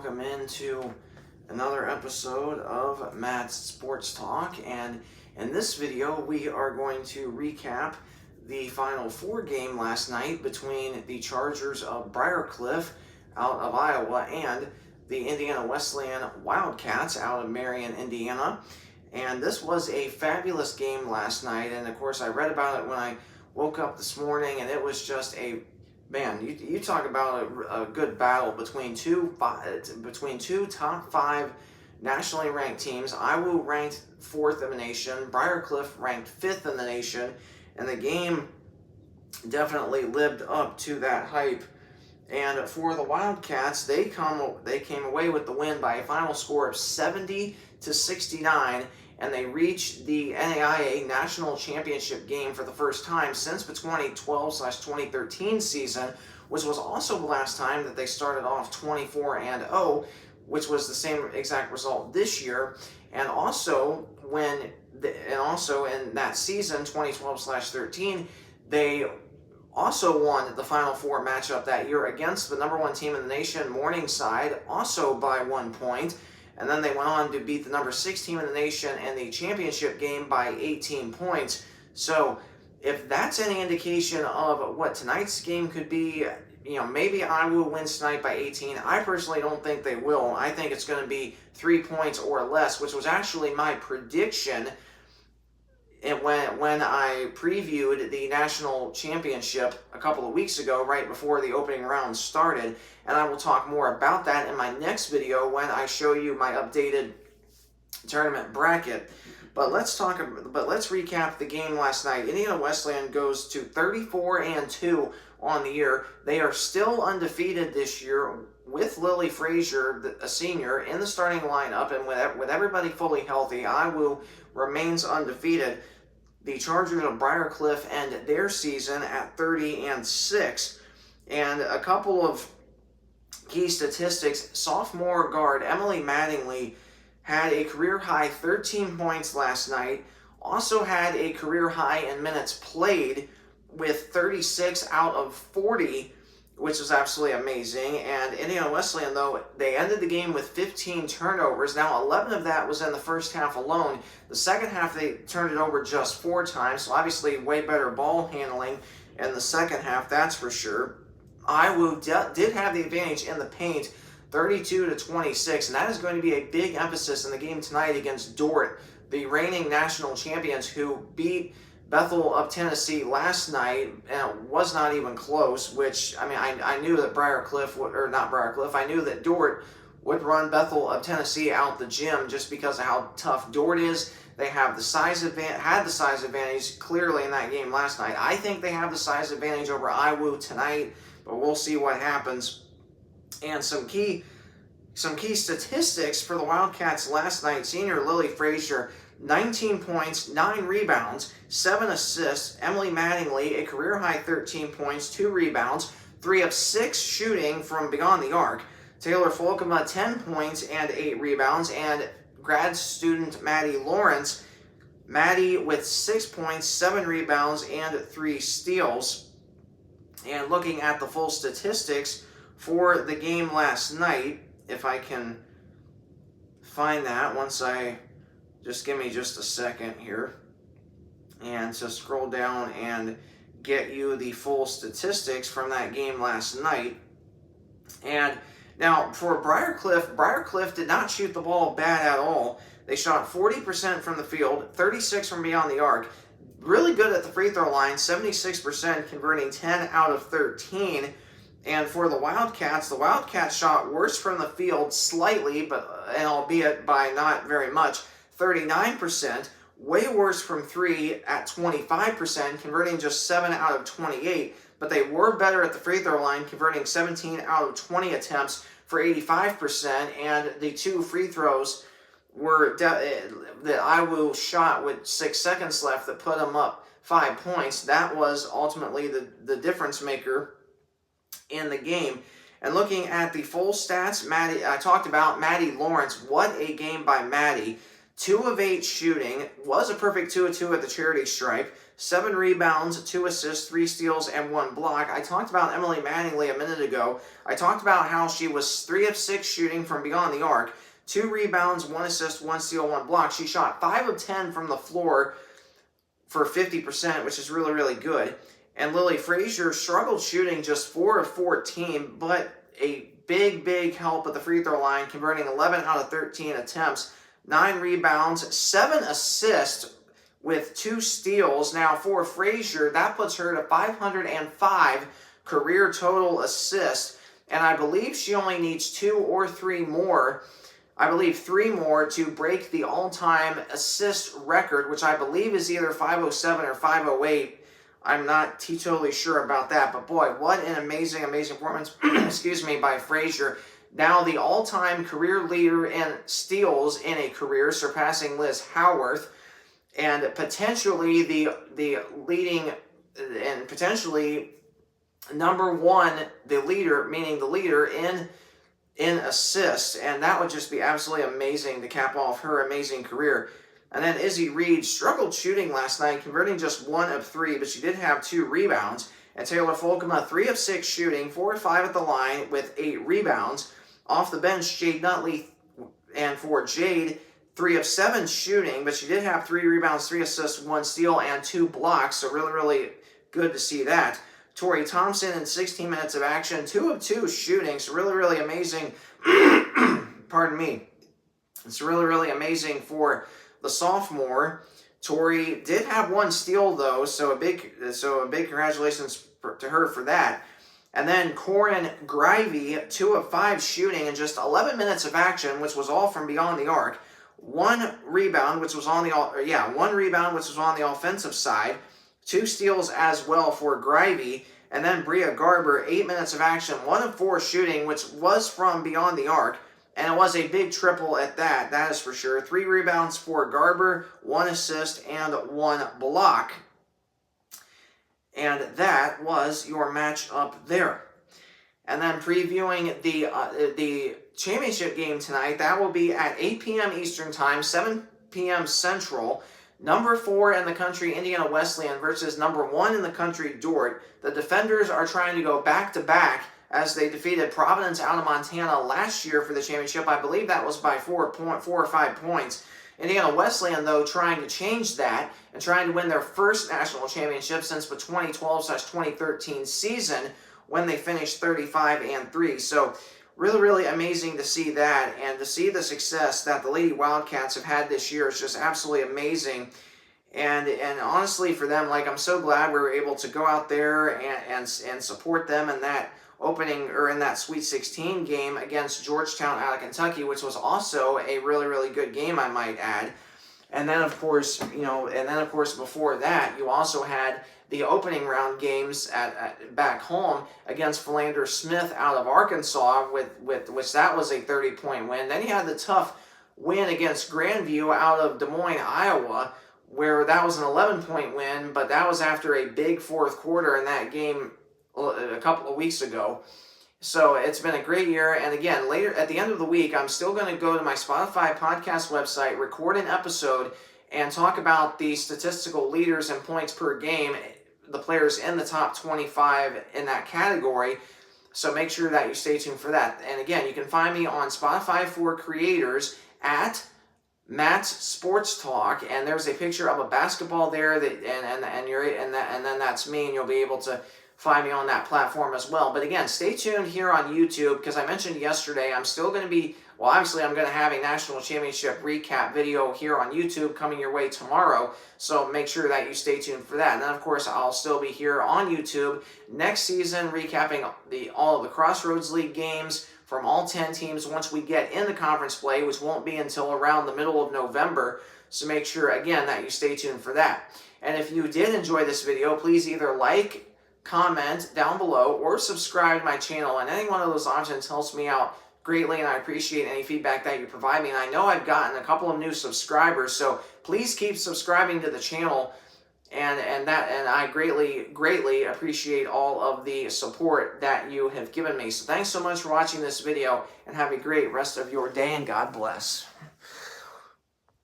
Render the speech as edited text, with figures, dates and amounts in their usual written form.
welcome into another episode of Matt's Sports Talk, and in this video we are going to recap the Final Four game last night between the Chargers of Briarcliff out of Iowa and the Indiana Wesleyan Wildcats out of Marion, Indiana. And this was a fabulous game last night, and of course I read about it when I woke up this morning, and it was just a man, you talk about a good battle between two top five nationally ranked teams. IWU ranked 4th in the nation, Briarcliff ranked 5th in the nation, and the game definitely lived up to that hype. And for the Wildcats, they came away with the win by a final score of 70-69, and they reached the NAIA National Championship game for the first time since the 2012/2013 season, which was also the last time that they started off 24-0, which was the same exact result this year. And also in that season 2012/13, they also won the Final Four matchup that year against the number 1 team in the nation, Morningside, also by 1 point. And then they went on to beat the number 6 team in the nation in the championship game by 18 points. So if that's any indication of what tonight's game could be, maybe IWU wins tonight by 18. I personally don't think they will. I think it's going to be 3 points or less, which was actually my prediction when I previewed the national championship a couple of weeks ago, right before the opening round started. And I will talk more about that in my next video when I show you my updated tournament bracket. But let's recap the game last night. Indiana Wesleyan goes to 34-2 on the year. They are still undefeated this year with Lily Frazier, a senior, in the starting lineup, and with everybody fully healthy. IWU remains undefeated. The Chargers of Briarcliff end their season at 30-6. And a couple of key statistics: sophomore guard Emily Mattingly had a career-high 13 points last night, also had a career-high in minutes played with 36 out of 40, which is absolutely amazing. And Indiana Wesleyan, though, they ended the game with 15 turnovers. Now, 11 of that was in the first half alone. The second half, they turned it over just 4 times, so obviously way better ball handling in the second half, that's for sure. IWU did have the advantage in the paint, 32-26, and that is going to be a big emphasis in the game tonight against Dordt, the reigning national champions, who beat Bethel of Tennessee last night, and it was not even close, which, I knew that I knew that Dordt would run Bethel of Tennessee out the gym just because of how tough Dordt is. They have the size advantage clearly in that game last night. I think they have the size advantage over IWU tonight, but we'll see what happens. And some key statistics for the Wildcats last night: senior Lily Frazier, 19 points, 9 rebounds, 7 assists. Emily Mattingly, a career-high 13 points, 2 rebounds, 3 of 6 shooting from beyond the arc. Taylor Folkema, 10 points and 8 rebounds. And grad student Maddie Lawrence, with 6 points, 7 rebounds, and 3 steals. And looking at the full statistics for the game last night, if I can find that just give me just a second here, and to scroll down and get you the full statistics from that game last night. And now for Briarcliff did not shoot the ball bad at all. They shot 40% from the field, 36 from beyond the arc. Really good at the free throw line, 76%, converting 10 out of 13. And for the Wildcats shot worse from the field slightly, and albeit by not very much, 39%, way worse from 3 at 25%, converting just 7 out of 28, but they were better at the free throw line, converting 17 out of 20 attempts for 85%, and the 2 free throws were that IWU shot with 6 seconds left that put them up 5 points. That was ultimately the difference maker in the game. And looking at the full stats, I talked about Maddie Lawrence. What a game by Maddie. 2 of 8 shooting, was a perfect 2 of 2 at the charity stripe, 7 rebounds, 2 assists, 3 steals, and 1 block. I talked about Emily Manningly a minute ago. I talked about how she was 3 of 6 shooting from beyond the arc, 2 rebounds, 1 assist, 1 steal, 1 block. She shot 5 of 10 from the floor for 50%, which is really, really good. And Lily Frazier struggled shooting, just 4 of 14, but a big help at the free throw line, converting 11 out of 13 attempts, 9 rebounds, 7 assists with 2 steals. Now for Frazier, that puts her to 505 career total assists, and I believe she only needs 2 or 3 more. I believe 3 more to break the all-time assist record, which I believe is either 507 or 508. I'm not totally sure about that, but boy, what an amazing performance, excuse me, by Frazier. Now the all-time career leader in steals in a career, surpassing Liz Howarth, and potentially the leading, and potentially number 1, the leader, meaning the leader in assists, and that would just be absolutely amazing to cap off her amazing career. And then Izzy Reed struggled shooting last night, converting just 1 of 3, but she did have 2 rebounds. And Taylor Folkema, 3 of 6 shooting, 4 of 5 at the line with 8 rebounds. Off the bench, Jade Nutley, and for Jade, 3 of 7 shooting, but she did have 3 rebounds, 3 assists, 1 steal, and 2 blocks, so really good to see that. Tori Thompson in 16 minutes of action, 2 of 2 shooting, so really amazing. Pardon me. It's really amazing for the sophomore. Tori did have 1 steal though, so a big congratulations to her for that. And then Corin Grivey, 2 of 5 shooting in just 11 minutes of action, which was all from beyond the arc. 1 rebound, which was on the offensive side. 2 steals as well for Grivey. And then Bria Garber, 8 minutes of action, 1 of 4 shooting, which was from beyond the arc. And it was a big triple at that is for sure. 3 rebounds for Garber, 1 assist, and 1 block. And that was your match up there. And then previewing the championship game tonight, that will be at 8 p.m. Eastern Time, 7 p.m. Central. Number 4 in the country, Indiana Wesleyan, versus number 1 in the country, Dordt. The defenders are trying to go back-to-back as they defeated Providence out of Montana last year for the championship. I believe that was by 4 or 5 points. Indiana Wesleyan, though, trying to change that and trying to win their first national championship since the 2012-2013 season when they finished 35-3. So really amazing to see that, and to see the success that the Lady Wildcats have had this year is just absolutely amazing. And honestly, for them, like, I'm so glad we were able to go out there and support them in that opening, or in that Sweet 16 game against Georgetown out of Kentucky, which was also a really good game, I might add. And then of course, before that, you also had the opening round games at back home against Philander Smith out of Arkansas, with which that was a 30-point win. Then you had the tough win against Grandview out of Des Moines, Iowa, where that was an 11-point win, but that was after a big fourth quarter in that game a couple of weeks ago. So it's been a great year. And again, later at the end of the week, I'm still going to go to my Spotify podcast website, record an episode, and talk about the statistical leaders in points per game, the players in the top 25 in that category. So make sure that you stay tuned for that. And again, you can find me on Spotify for Creators at Matt's Sports Talk, and there's a picture of a basketball there, and then that's me, and you'll be able to find me on that platform as well. But again, stay tuned here on YouTube, because I mentioned yesterday I'm still going to be, well, obviously I'm going to have a national championship recap video here on YouTube coming your way tomorrow, so make sure that you stay tuned for that. And then of course I'll still be here on YouTube next season recapping all of the Crossroads League games from all 10 teams once we get into conference play, which won't be until around the middle of November. So make sure, again, that you stay tuned for that. And if you did enjoy this video, please either like, comment down below, or subscribe to my channel. And any one of those options helps me out greatly, and I appreciate any feedback that you provide me. And I know I've gotten a couple of new subscribers, so please keep subscribing to the channel. And I greatly appreciate all of the support that you have given me. So thanks so much for watching this video, and have a great rest of your day, and God bless.